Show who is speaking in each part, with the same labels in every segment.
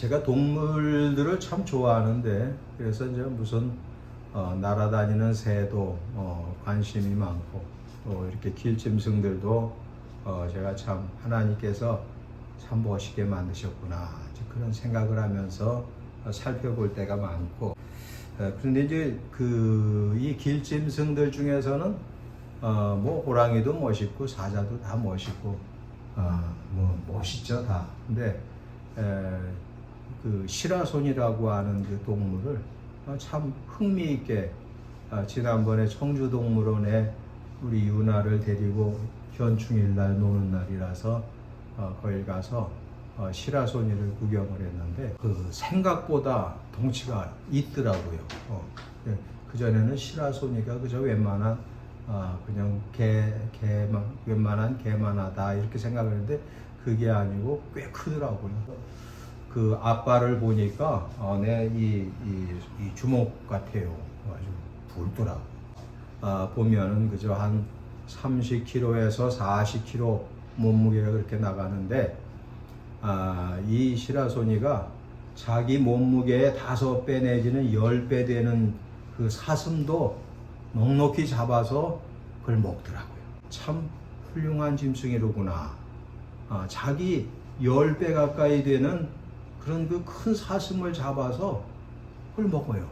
Speaker 1: 제가 동물들을 참 좋아하는데, 그래서 이제 무슨 날아다니는 새도 관심이 많고, 또 이렇게 길짐승들도 제가 참 하나님께서 참 멋있게 만드셨구나, 그런 생각을 하면서 살펴볼 때가 많고, 그런데 이제 이 길짐승들 중에서는 뭐 호랑이도 멋있고 사자도 다 멋있고 뭐 멋있죠 다. 근데 그 시라손이라고 하는 그 동물을 참 흥미있게 지난번에 청주동물원에 우리 유나를 데리고 현충일날 노는 날이라서 거기 가서 시라소니를 구경을 했는데 그 생각보다 덩치가 있더라고요. 그전에는 시라소니가 그저 웬만한 그냥 웬만한 개만 하다 이렇게 생각을 했는데 그게 아니고 꽤 크더라고요. 그 앞발을 보니까 이 주먹 같아요. 아주 굵더라고. 보면은 그저 한 30kg에서 40kg 몸무게가 그렇게 나가는데 이 시라소니가 자기 몸무게의 5배 내지는 10배 되는 그 사슴도 넉넉히 잡아서 그걸 먹더라고요. 참 훌륭한 짐승이로구나. 자기 10배 가까이 되는 그런 그 큰 사슴을 잡아서 그걸 먹어요.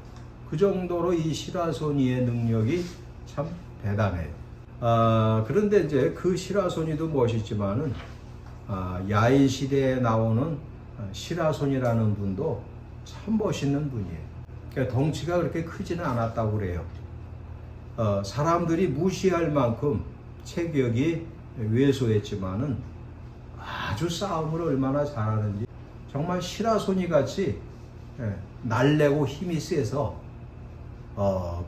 Speaker 1: 그 정도로 이 시라소니의 능력이 참 대단해요. 그런데 이제 그 시라소니도 멋있지만은 야인 시대에 나오는 시라손이라는 분도 참 멋있는 분이에요. 그러니까 덩치가 그렇게 크지는 않았다고 그래요. 사람들이 무시할 만큼 체격이 왜소했지만은 아주 싸움을 얼마나 잘하는지 정말 시라소니 같이 날래고 힘이 세서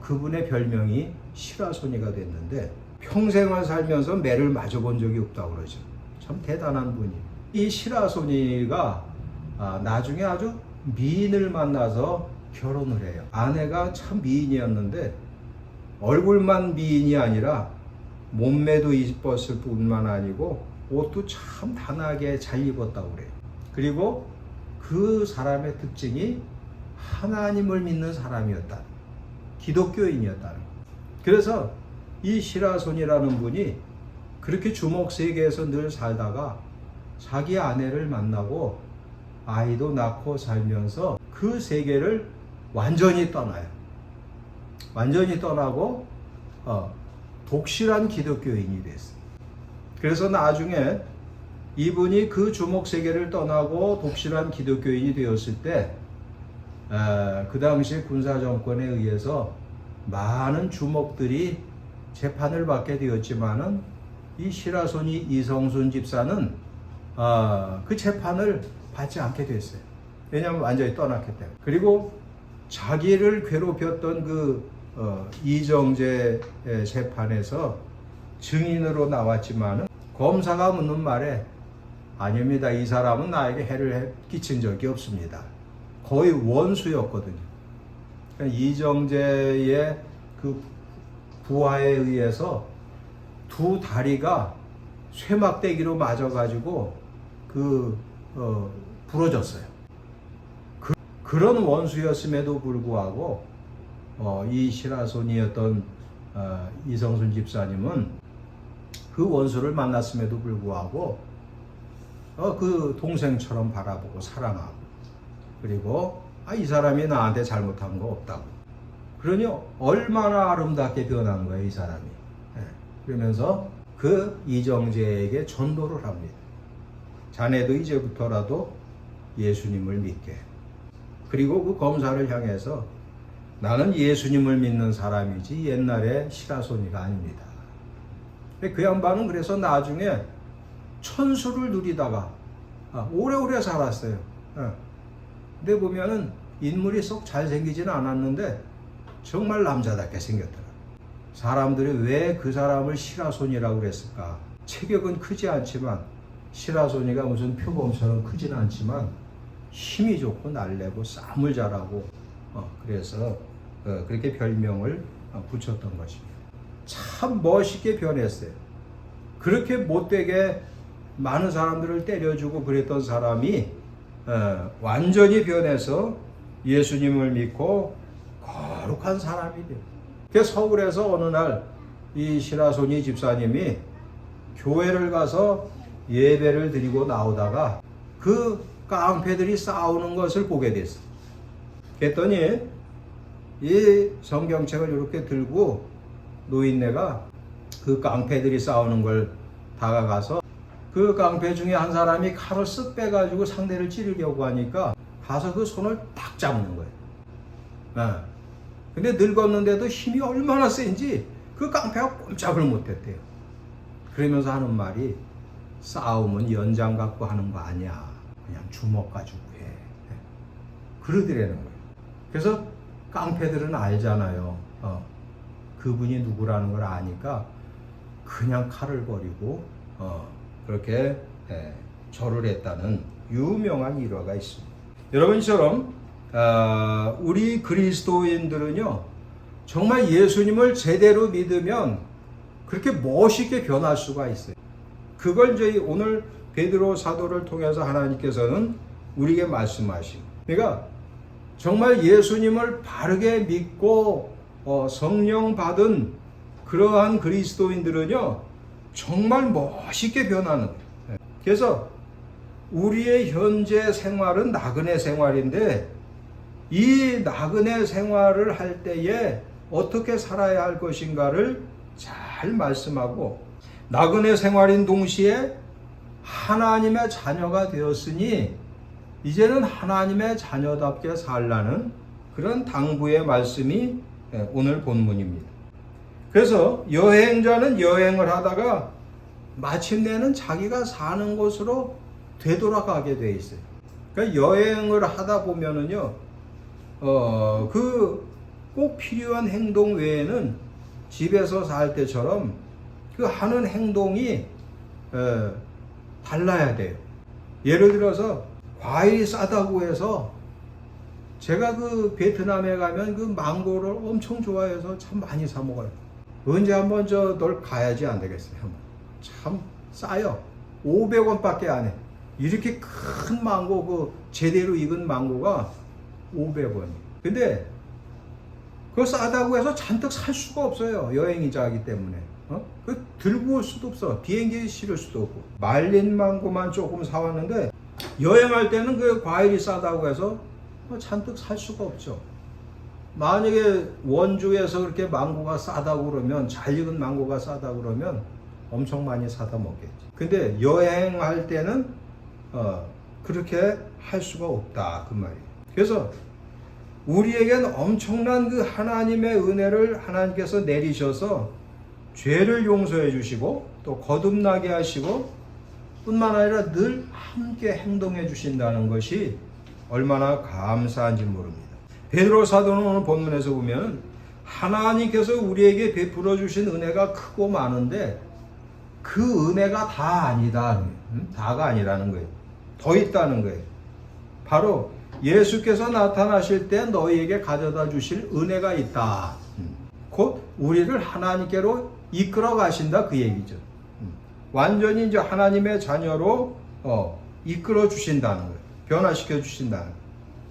Speaker 1: 그분의 별명이 시라소니가 됐는데 평생을 살면서 매를 맞아본 적이 없다고 그러죠. 참 대단한 분이에요. 이 시라소니가 나중에 아주 미인을 만나서 결혼을 해요. 아내가 참 미인이었는데 얼굴만 미인이 아니라 몸매도 이뻤을 뿐만 아니고 옷도 참 단하게 잘 입었다고 그래요. 그리고 그 사람의 특징이 하나님을 믿는 사람이었다. 기독교인이었다는 거예요. 그래서 이 시라손이라는 분이 그렇게 주먹 세계에서 늘 살다가 자기 아내를 만나고 아이도 낳고 살면서 그 세계를 완전히 떠나요. 완전히 떠나고 독실한 기독교인이 됐어요. 그래서 나중에 이분이 그 주먹 세계를 떠나고 독실한 기독교인이 되었을 때 그 당시 군사정권에 의해서 많은 주먹들이 재판을 받게 되었지만은 이 시라손이 이성순 집사는 그 재판을 받지 않게 됐어요. 왜냐하면 완전히 떠났기 때문에. 그리고 자기를 괴롭혔던 그 이정재 재판에서 증인으로 나왔지만은 검사가 묻는 말에 아닙니다. 이 사람은 나에게 해를 끼친 적이 없습니다. 거의 원수였거든요. 그러니까 이정재의 그 부하에 의해서 두 다리가 쇠막대기로 맞아가지고 부러졌어요. 그런 원수였음에도 불구하고 이 시라손이었던 이성순 집사님은 그 원수를 만났음에도 불구하고 그 동생처럼 바라보고 사랑하고 그리고 이 사람이 나한테 잘못한 거 없다고. 그러니 얼마나 아름답게 변한 거예요, 이 사람이. 그러면서 그 이정재에게 전도를 합니다. 자네도 이제부터라도 예수님을 믿게. 그리고 그 검사를 향해서 나는 예수님을 믿는 사람이지 옛날에 시라소니가 아닙니다. 그 양반은 그래서 나중에 천수를 누리다가 오래오래 살았어요. 근데 보면은 인물이 썩 잘생기지는 않았는데 정말 남자답게 생겼더라. 사람들이 왜 그 사람을 시라손이라고 그랬을까? 체격은 크지 않지만 시라손이가 무슨 표범처럼 크지는 않지만 힘이 좋고 날래고 싸움을 잘하고 그래서 그렇게 별명을 붙였던 것입니다. 참 멋있게 변했어요. 그렇게 못되게 많은 사람들을 때려주고 그랬던 사람이 완전히 변해서 예수님을 믿고 거룩한 사람이 돼요. 그래서 서울에서 어느 날 이 시라소니 집사님이 교회를 가서 예배를 드리고 나오다가 그 깡패들이 싸우는 것을 보게 됐어요. 그랬더니 이 성경책을 이렇게 들고 노인네가 그 깡패들이 싸우는 걸 다가가서 그 깡패 중에 한 사람이 칼을 쓱 빼가지고 상대를 찌르려고 하니까 가서 그 손을 딱 잡는 거예요. 근데 늙었는데도 힘이 얼마나 센지 그 깡패가 꼼짝을 못했대요. 그러면서 하는 말이 싸움은 연장 갖고 하는 거 아니야. 그냥 주먹 가지고 해. 그러더라는 거예요. 그래서 깡패들은 알잖아요. 그분이 누구라는 걸 아니까 그냥 칼을 버리고 그렇게 절을 했다는 유명한 일화가 있습니다. 여러분처럼 우리 그리스도인들은요, 정말 예수님을 제대로 믿으면 그렇게 멋있게 변할 수가 있어요. 그걸 이제 오늘 베드로 사도를 통해서 하나님께서는 우리에게 말씀하시고, 그러니까 정말 예수님을 바르게 믿고 성령 받은 그러한 그리스도인들은요, 정말 멋있게 변하는 거예요. 그래서 우리의 현재 생활은 나그네 생활인데, 이 나그네 생활을 할 때에 어떻게 살아야 할 것인가를 잘 말씀하고, 나그네 생활인 동시에 하나님의 자녀가 되었으니 이제는 하나님의 자녀답게 살라는 그런 당부의 말씀이 오늘 본문입니다. 그래서 여행자는 여행을 하다가 마침내는 자기가 사는 곳으로 되돌아가게 돼 있어요. 그러니까 여행을 하다 보면은요, 그 꼭 필요한 행동 외에는 집에서 살 때처럼 그 하는 행동이 달라야 돼요. 예를 들어서 과일이 싸다고 해서 제가 그 베트남에 가면 그 망고를 엄청 좋아해서 참 많이 사 먹어요. 언제 한번 널 가야지 안 되겠어요. 참 싸요. 500원밖에 안 해. 이렇게 큰 망고, 그 제대로 익은 망고가 500원이. 근데 그거 싸다고 해서 잔뜩 살 수가 없어요. 여행이자이기 때문에. 그 들고 올 수도 없어. 비행기에 실을 수도 없고. 말린 망고만 조금 사왔는데 여행할 때는 그 과일이 싸다고 해서 잔뜩 살 수가 없죠. 만약에 원주에서 그렇게 망고가 싸다고 그러면, 잘 익은 망고가 싸다고 그러면 엄청 많이 사다 먹겠지. 근데 여행할 때는 그렇게 할 수가 없다, 그 말이에요. 그래서 우리에겐 엄청난 그 하나님의 은혜를 하나님께서 내리셔서 죄를 용서해 주시고 또 거듭나게 하시고 뿐만 아니라 늘 함께 행동해 주신다는 것이 얼마나 감사한지 모릅니다. 베드로 사도는 오늘 본문에서 보면 하나님께서 우리에게 베풀어 주신 은혜가 크고 많은데 그 은혜가 다 아니다. 다가 아니라는 거예요. 더 있다는 거예요. 바로 예수께서 나타나실 때 너희에게 가져다 주실 은혜가 있다. 곧 우리를 하나님께로 이끌어 가신다, 그 얘기죠. 완전히 이제 하나님의 자녀로 이끌어 주신다는 거예요. 변화시켜 주신다는 거예요.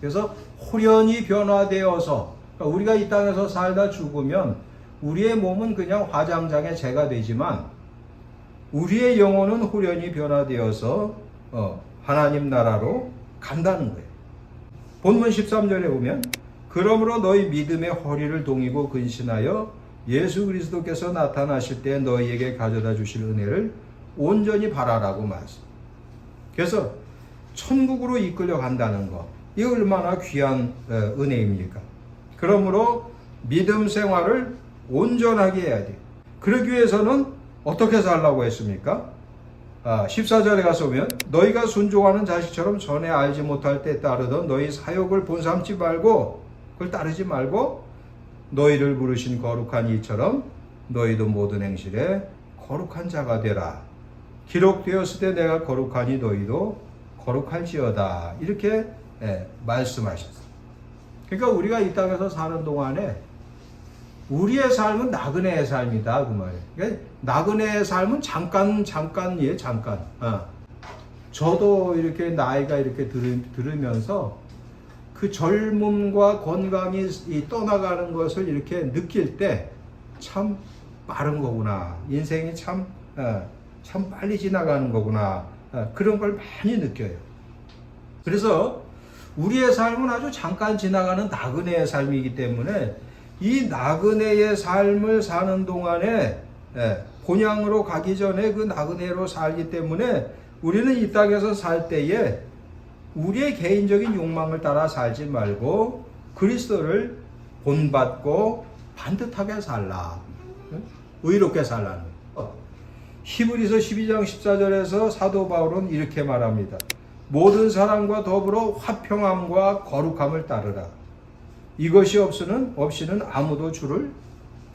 Speaker 1: 그래서 홀연히 변화되어서, 그러니까 우리가 이 땅에서 살다 죽으면 우리의 몸은 그냥 화장장의 재가 되지만 우리의 영혼은 홀연히 변화되어서 하나님 나라로 간다는 거예요. 본문 13절에 보면 그러므로 너희 믿음의 허리를 동이고 근신하여 예수 그리스도께서 나타나실 때 너희에게 가져다 주실 은혜를 온전히 바라라고 말씀. 그래서 천국으로 이끌려 간다는 거, 이 얼마나 귀한 은혜입니까? 그러므로 믿음 생활을 온전하게 해야 돼요. 그러기 위해서는 어떻게 살라고 했습니까? 14절에 가서 보면 너희가 순종하는 자식처럼 전에 알지 못할 때 따르던 너희 사욕을 본삼지 말고, 그걸 따르지 말고 너희를 부르신 거룩한 이처럼 너희도 모든 행실에 거룩한 자가 되라. 기록되었을 때 내가 거룩하니 너희도 거룩할지어다. 이렇게 말씀하셨어요. 그러니까 우리가 이 땅에서 사는 동안에 우리의 삶은 나그네의 삶이다, 그 말이에요. 그러니까 나그네의 삶은 잠깐이에요, 잠깐. 저도 이렇게 나이가 이렇게 들으면서 그 젊음과 건강이 떠나가는 것을 이렇게 느낄 때 참 빠른 거구나. 인생이 참 빨리 지나가는 거구나. 그런 걸 많이 느껴요. 그래서 우리의 삶은 아주 잠깐 지나가는 나그네의 삶이기 때문에 이 나그네의 삶을 사는 동안에 본향으로 가기 전에 그 나그네로 살기 때문에 우리는 이 땅에서 살 때에 우리의 개인적인 욕망을 따라 살지 말고 그리스도를 본받고 반듯하게 살라. 의롭게 살라는 거예요. 히브리서 12장 14절에서 사도 바울은 이렇게 말합니다. 모든 사람과 더불어 화평함과 거룩함을 따르라. 이것이 없이는 아무도 주를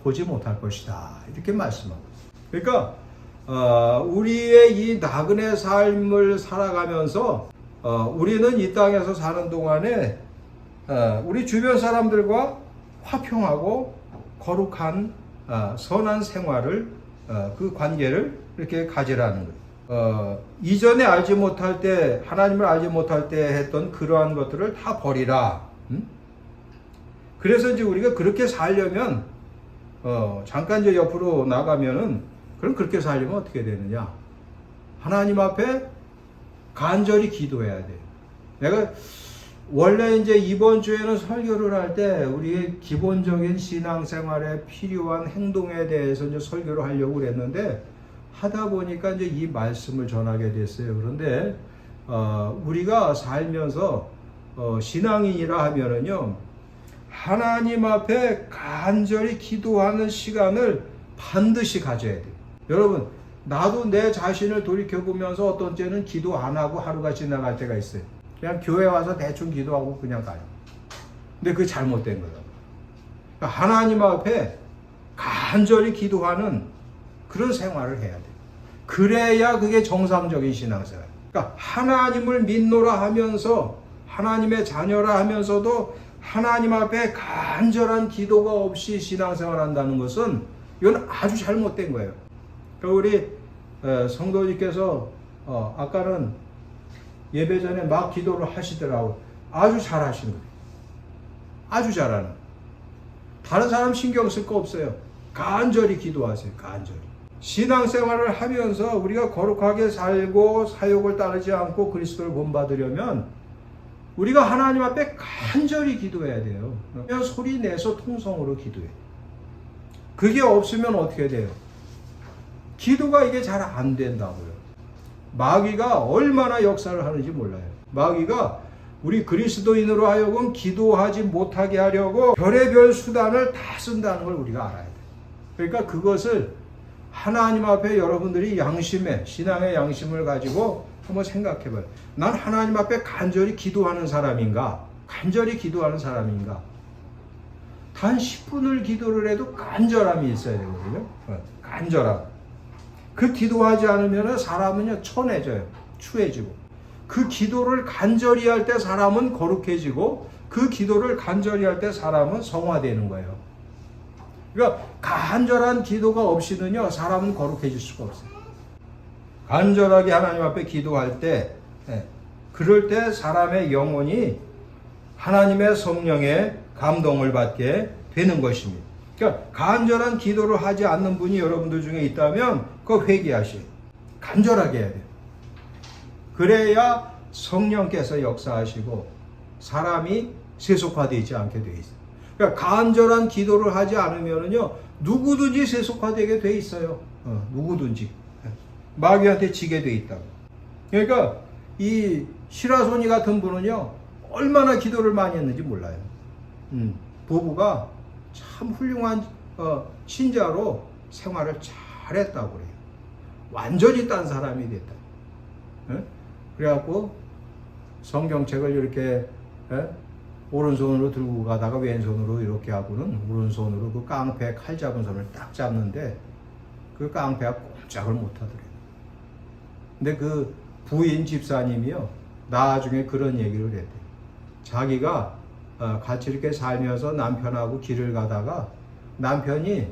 Speaker 1: 보지 못할 것이다. 이렇게 말씀합니다. 그러니까 우리의 이 나그네 삶을 살아가면서 우리는 이 땅에서 사는 동안에 우리 주변 사람들과 화평하고 거룩한 선한 생활을 그 관계를 이렇게 가지라는 거예요. 이전에 알지 못할 때 하나님을 알지 못할 때 했던 그러한 것들을 다 버리라. 그래서 이제 우리가 그렇게 살려면 잠깐 이제 옆으로 나가면은 그럼 그렇게 살려면 어떻게 되느냐? 하나님 앞에 간절히 기도해야 돼요. 내가 원래 이제 이번 주에는 설교를 할 때 우리의 기본적인 신앙생활에 필요한 행동에 대해서 이제 설교를 하려고 그랬는데 하다 보니까 이제 이 말씀을 전하게 됐어요. 그런데 우리가 살면서 신앙인이라 하면은요 하나님 앞에 간절히 기도하는 시간을 반드시 가져야 돼요. 여러분 나도 내 자신을 돌이켜보면서 어떤 때는 기도 안 하고 하루가 지나갈 때가 있어요. 그냥 교회 와서 대충 기도하고 그냥 가요. 근데 그게 잘못된 거예요. 그러니까 하나님 앞에 간절히 기도하는 그런 생활을 해야 돼요. 그래야 그게 정상적인 신앙생활. 그러니까 하나님을 믿노라 하면서 하나님의 자녀라 하면서도 하나님 앞에 간절한 기도가 없이 신앙생활 한다는 것은 이건 아주 잘못된 거예요. 우리 성도님께서 아까는 예배 전에 막 기도를 하시더라고요. 아주 잘 하시는 거예요. 아주 잘하는. 다른 사람 신경 쓸 거 없어요. 간절히 기도하세요. 간절히. 신앙생활을 하면서 우리가 거룩하게 살고 사욕을 따르지 않고 그리스도를 본받으려면 우리가 하나님 앞에 간절히 기도해야 돼요. 그냥 소리 내서 통성으로 기도해요. 그게 없으면 어떻게 돼요? 기도가 이게 잘 안 된다고요. 마귀가 얼마나 역사를 하는지 몰라요. 마귀가 우리 그리스도인으로 하여금 기도하지 못하게 하려고 별의별 수단을 다 쓴다는 걸 우리가 알아야 돼요. 그러니까 그것을 하나님 앞에 여러분들이 양심에, 신앙의 양심을 가지고 한번 생각해 봐요. 난 하나님 앞에 간절히 기도하는 사람인가? 간절히 기도하는 사람인가? 단 10분을 기도를 해도 간절함이 있어야 되거든요. 간절함. 그 기도하지 않으면 사람은요 천해져요. 추해지고. 그 기도를 간절히 할 때 사람은 거룩해지고 그 기도를 간절히 할 때 사람은 성화되는 거예요. 그러니까 간절한 기도가 없이는요 사람은 거룩해질 수가 없어요. 간절하게 하나님 앞에 기도할 때 그럴 때 사람의 영혼이 하나님의 성령의 감동을 받게 되는 것입니다. 그러니까 간절한 기도를 하지 않는 분이 여러분들 중에 있다면 그거 회개하셔요. 간절하게 해야 돼요. 그래야 성령께서 역사하시고 사람이 세속화되지 않게 돼 있어요. 그러니까 간절한 기도를 하지 않으면은요 누구든지 세속화되게 돼 있어요. 누구든지 마귀한테 지게 돼 있다고. 그러니까 이 시라소니 같은 분은요 얼마나 기도를 많이 했는지 몰라요. 부부가 참 훌륭한 신자로 생활을 잘했다고 그래요. 완전히 딴 사람이 됐다. 그래갖고 성경책을 이렇게 오른손으로 들고 가다가 왼손으로 이렇게 하고는 오른손으로 그 깡패 칼 잡은 손을 딱 잡는데 그 깡패가 꼼짝을 못하더래요. 근데 그 부인 집사님이요 나중에 그런 얘기를 했대요. 자기가 같이 이렇게 살면서 남편하고 길을 가다가 남편이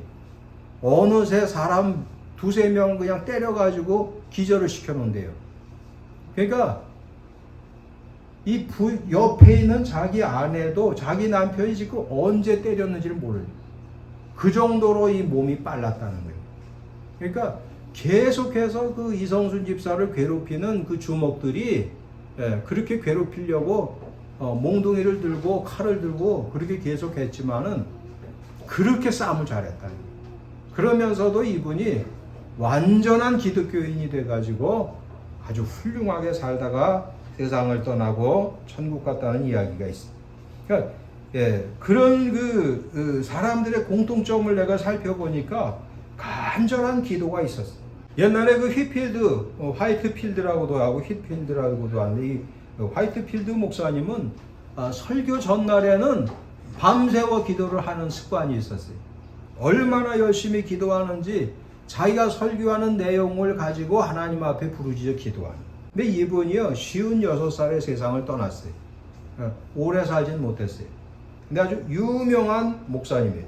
Speaker 1: 어느새 사람 두세 명 그냥 때려가지고 기절을 시켜놓은대요. 그러니까 이 옆에 있는 자기 아내도 자기 남편이 지금 언제 때렸는지를 모르는 그 정도로 이 몸이 빨랐다는 거예요. 그러니까 계속해서 그 이성순 집사를 괴롭히는 그 주먹들이 그렇게 괴롭히려고 몽둥이를 들고 칼을 들고 그렇게 계속했지만은 그렇게 싸움을 잘했다. 그러면서도 이분이 완전한 기독교인이 돼가지고 아주 훌륭하게 살다가 세상을 떠나고 천국 갔다는 이야기가 있습니다. 그러니까 그런 그 사람들의 공통점을 내가 살펴보니까 간절한 기도가 있었어. 옛날에 그 휘필드, 화이트필드라고도 하고 휘필드라고도 하는데 이 화이트필드 목사님은 설교 전날에는 밤새워 기도를 하는 습관이 있었어요. 얼마나 열심히 기도하는지 자기가 설교하는 내용을 가지고 하나님 앞에 부르짖어 기도하는. 근데 이분이요 56살에 세상을 떠났어요. 오래 살진 못했어요. 근데 아주 유명한 목사님이에요.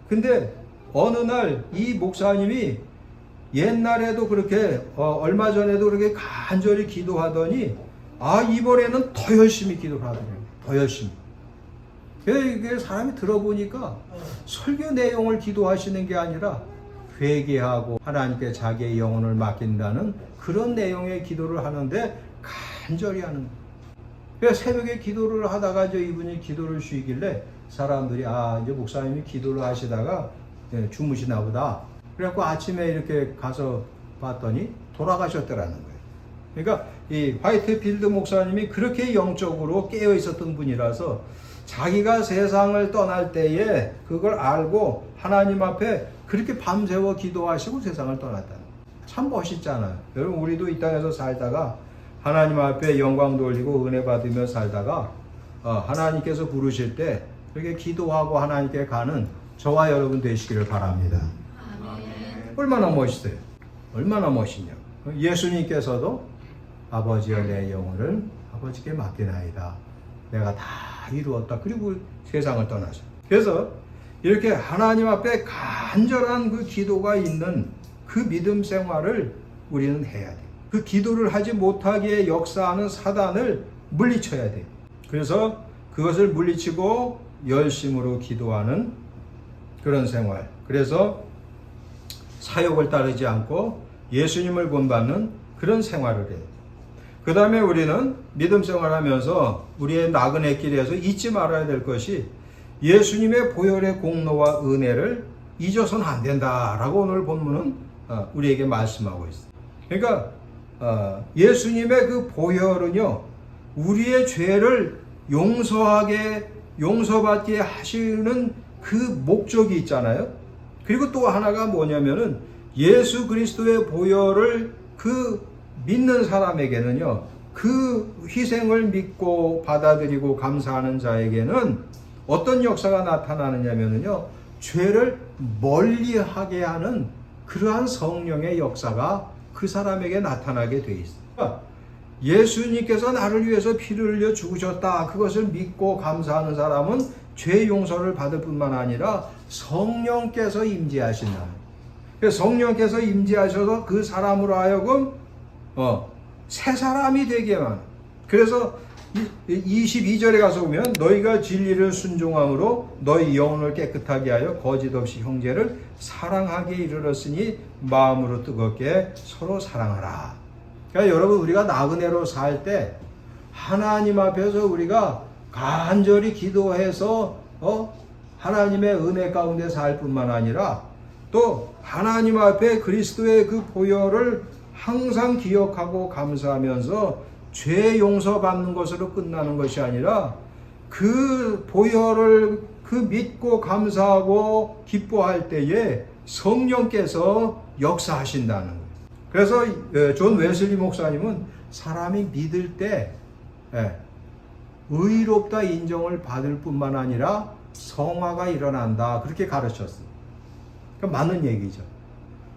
Speaker 1: 근데 어느 날 이 목사님이 옛날에도 그렇게 얼마 전에도 그렇게 간절히 기도하더니 이번에는 더 열심히 기도를 하더래요. 더 열심히. 이게 사람이 들어보니까 설교 내용을 기도하시는 게 아니라 회개하고 하나님께 자기의 영혼을 맡긴다는 그런 내용의 기도를 하는데 간절히 하는 거예요. 새벽에 기도를 하다가 이분이 기도를 쉬길래 사람들이 이제 목사님이 기도를 하시다가 주무시나 보다. 그래갖고 아침에 이렇게 가서 봤더니 돌아가셨더라는 거예요. 그러니까 이 화이트필드 목사님이 그렇게 영적으로 깨어 있었던 분이라서 자기가 세상을 떠날 때에 그걸 알고 하나님 앞에 그렇게 밤새워 기도하시고 세상을 떠났다는 거예요. 참 멋있잖아요. 여러분 우리도 이 땅에서 살다가 하나님 앞에 영광 돌리고 은혜 받으며 살다가 하나님께서 부르실 때 그렇게 기도하고 하나님께 가는 저와 여러분 되시기를 바랍니다. 아멘. 얼마나 멋있어요. 얼마나 멋있냐. 예수님께서도 아버지여 내 영혼을 아버지께 맡기나이다. 내가 다 이루었다. 그리고 세상을 떠나서. 그래서 이렇게 하나님 앞에 간절한 그 기도가 있는 그 믿음 생활을 우리는 해야 돼. 그 기도를 하지 못하게 역사하는 사단을 물리쳐야 돼. 그래서 그것을 물리치고 열심으로 기도하는 그런 생활. 그래서 사욕을 따르지 않고 예수님을 본받는 그런 생활을 해요. 그 다음에 우리는 믿음 생활하면서 우리의 나그네 길에서 잊지 말아야 될 것이 예수님의 보혈의 공로와 은혜를 잊어서는 안 된다라고 오늘 본문은 우리에게 말씀하고 있어요. 그러니까 예수님의 그 보혈은요 우리의 죄를 용서받게 하시는 그 목적이 있잖아요. 그리고 또 하나가 뭐냐면은 예수 그리스도의 보혈을 그 믿는 사람에게는요 그 희생을 믿고 받아들이고 감사하는 자에게는 어떤 역사가 나타나느냐면요 죄를 멀리하게 하는 그러한 성령의 역사가 그 사람에게 나타나게 돼 있어요. 예수님께서 나를 위해서 피를 흘려 죽으셨다. 그것을 믿고 감사하는 사람은 죄 용서를 받을 뿐만 아니라 성령께서 임재하신다. 그래서 성령께서 임재하셔서 그 사람으로 하여금 새 사람이 되게만. 그래서 22절에 가서 보면 너희가 진리를 순종함으로 너희 영혼을 깨끗하게 하여 거짓 없이 형제를 사랑하게 이르렀으니 마음으로 뜨겁게 서로 사랑하라. 그러니까 여러분 우리가 나그네로 살 때 하나님 앞에서 우리가 간절히 기도해서 하나님의 은혜 가운데 살 뿐만 아니라 또 하나님 앞에 그리스도의 그 보혈을 항상 기억하고 감사하면서 죄 용서받는 것으로 끝나는 것이 아니라 그 보혈을 그 믿고 감사하고 기뻐할 때에 성령께서 역사하신다는 거예요. 그래서 존 웨슬리 목사님은 사람이 믿을 때 의롭다 인정을 받을 뿐만 아니라 성화가 일어난다. 그렇게 가르쳤어요. 그러니까 맞는 얘기죠.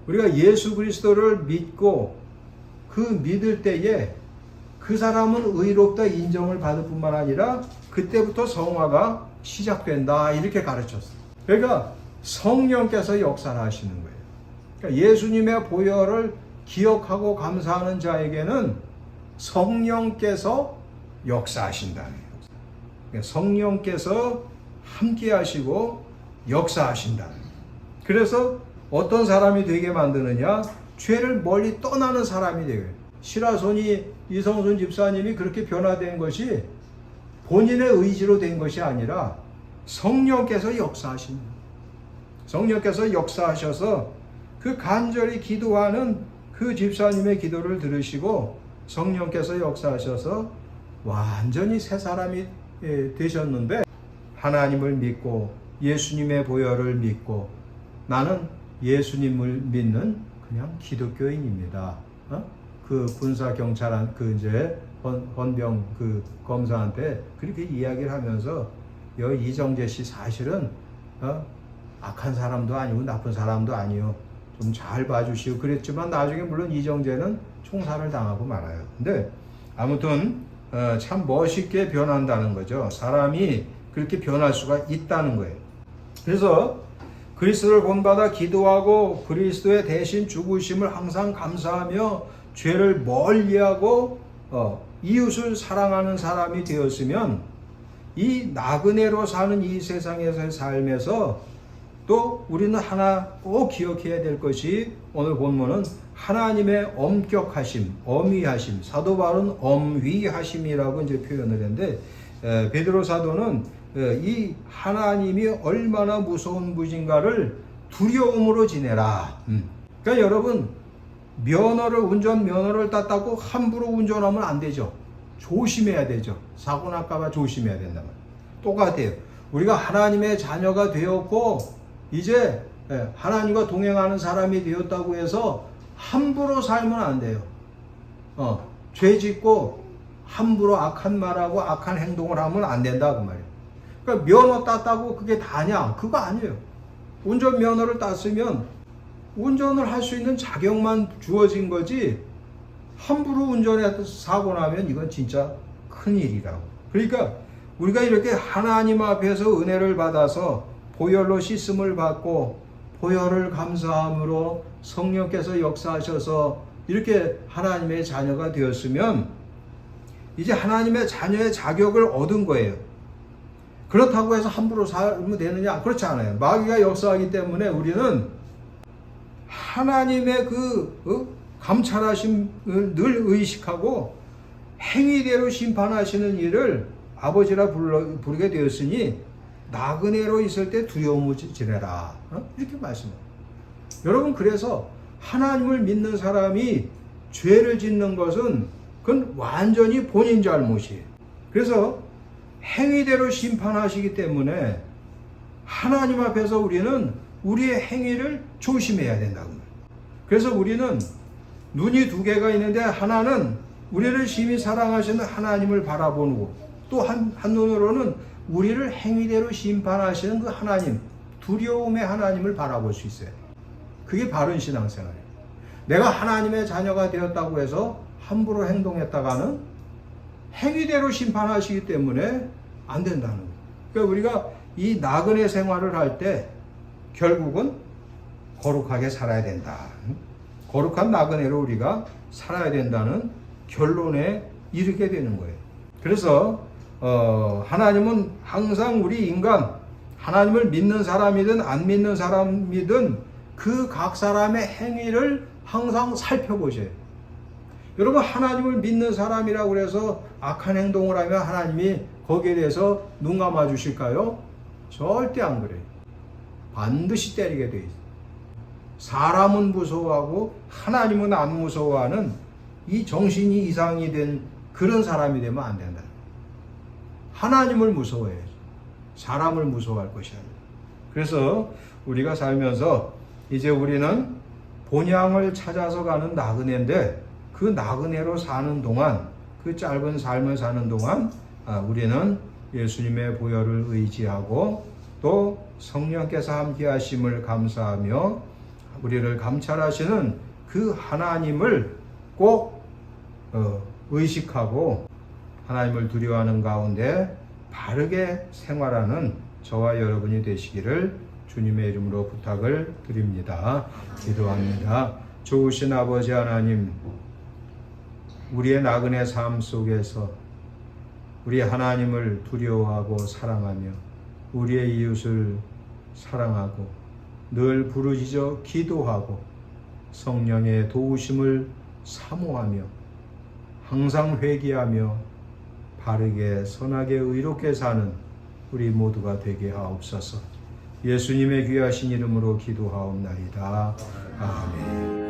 Speaker 1: 우리가 예수 그리스도를 믿고 그 믿을 때에 그 사람은 의롭다 인정을 받을 뿐만 아니라 그때부터 성화가 시작된다. 이렇게 가르쳤어요. 그러니까 성령께서 역사를 하시는 거예요. 그러니까 예수님의 보혈을 기억하고 감사하는 자에게는 성령께서 역사하신다는 거예요. 성령께서 함께 하시고 역사하신다는 거예요. 그래서 어떤 사람이 되게 만드느냐? 죄를 멀리 떠나는 사람이 되게. 시라손이 이성순 집사님이 그렇게 변화된 것이 본인의 의지로 된 것이 아니라 성령께서 역사하십니다. 성령께서 역사하셔서 그 간절히 기도하는 그 집사님의 기도를 들으시고 성령께서 역사하셔서 완전히 새 사람이 되셨는데, 하나님을 믿고 예수님의 보혈을 믿고 나는 예수님을 믿는 그냥 기독교인입니다. 그 군사 경찰한 그 이제 헌병 그 검사한테 그렇게 이야기를 하면서 이정재 씨 사실은 악한 사람도 아니고 나쁜 사람도 아니요, 좀 잘 봐주시고 그랬지만 나중에 물론 이정재는 총살을 당하고 말아요. 근데 아무튼 참 멋있게 변한다는 거죠. 사람이 그렇게 변할 수가 있다는 거예요. 그래서 그리스도를 본받아 기도하고 그리스도의 대신 죽으심을 항상 감사하며 죄를 멀리하고 이웃을 사랑하는 사람이 되었으면 이 나그네로 사는 이 세상에서의 삶에서 또 우리는 하나 꼭 기억해야 될 것이, 오늘 본문은 하나님의 엄격하심, 엄위하심, 사도 바울은 엄위하심이라고 이제 표현을 했는데, 베드로 사도는 이 하나님이 얼마나 무서운 분인가를 두려움으로 지내라. 그러니까 여러분, 운전 면허를 땄다고 함부로 운전하면 안 되죠. 조심해야 되죠. 사고 날까봐 조심해야 된다. 똑같아요. 우리가 하나님의 자녀가 되었고 이제 하나님과 동행하는 사람이 되었다고 해서 함부로 살면 안 돼요. 죄 짓고 함부로 악한 말하고 악한 행동을 하면 안 된다 그 말이에요. 그러니까 면허 땄다고 그게 다냐? 그거 아니에요. 운전 면허를 땄으면 운전을 할 수 있는 자격만 주어진 거지, 함부로 운전해서 사고 나면 이건 진짜 큰일이라고. 그러니까 우리가 이렇게 하나님 앞에서 은혜를 받아서 보혈로 씻음을 받고 보혈을 감사함으로 성령께서 역사하셔서 이렇게 하나님의 자녀가 되었으면 이제 하나님의 자녀의 자격을 얻은 거예요. 그렇다고 해서 함부로 살면 되느냐? 그렇지 않아요. 마귀가 역사하기 때문에 우리는 하나님의 감찰하심을 늘 의식하고 행위대로 심판하시는 일을 아버지라 부르게 되었으니 나그네로 있을 때 두려움을 지내라. 이렇게 말씀해요. 여러분, 그래서 하나님을 믿는 사람이 죄를 짓는 것은 그건 완전히 본인 잘못이에요. 그래서 행위대로 심판하시기 때문에 하나님 앞에서 우리는 우리의 행위를 조심해야 된다고. 그래서 우리는 눈이 두 개가 있는데 하나는 우리를 심히 사랑하시는 하나님을 바라보고 또 한 눈으로는 우리를 행위대로 심판하시는 그 하나님, 두려움의 하나님을 바라볼 수 있어요. 그게 바른 신앙생활이에요. 내가 하나님의 자녀가 되었다고 해서 함부로 행동했다가는 행위대로 심판하시기 때문에 안 된다는 거예요. 그러니까 우리가 이 나그네 생활을 할 때 결국은 거룩하게 살아야 된다. 거룩한 나그네로 우리가 살아야 된다는 결론에 이르게 되는 거예요. 그래서 하나님은 항상 우리 인간, 하나님을 믿는 사람이든 안 믿는 사람이든 그 각 사람의 행위를 항상 살펴보셔요. 여러분, 하나님을 믿는 사람이라고 해서 악한 행동을 하면 하나님이 거기에 대해서 눈 감아 주실까요? 절대 안 그래요. 반드시 때리게 돼 있어요. 사람은 무서워하고 하나님은 안 무서워하는 이 정신이 이상이 된 그런 사람이 되면 안 된다. 하나님을 무서워해야지. 사람을 무서워할 것이 아니라. 그래서 우리가 살면서 이제 우리는 본향을 찾아서 가는 나그네인데, 그 나그네로 사는 동안, 그 짧은 삶을 사는 동안 우리는 예수님의 보혈을 의지하고 또 성령께서 함께 하심을 감사하며 우리를 감찰하시는 그 하나님을 꼭 의식하고 하나님을 두려워하는 가운데 바르게 생활하는 저와 여러분이 되시기를 주님의 이름으로 부탁을 드립니다. 기도합니다. 좋으신 아버지 하나님, 우리의 나그네 삶 속에서 우리 하나님을 두려워하고 사랑하며 우리의 이웃을 사랑하고 늘 부르짖어 기도하고 성령의 도우심을 사모하며 항상 회개하며 바르게 선하게 의롭게 사는 우리 모두가 되게 하옵소서. 예수님의 귀하신 이름으로 기도하옵나이다. 아멘.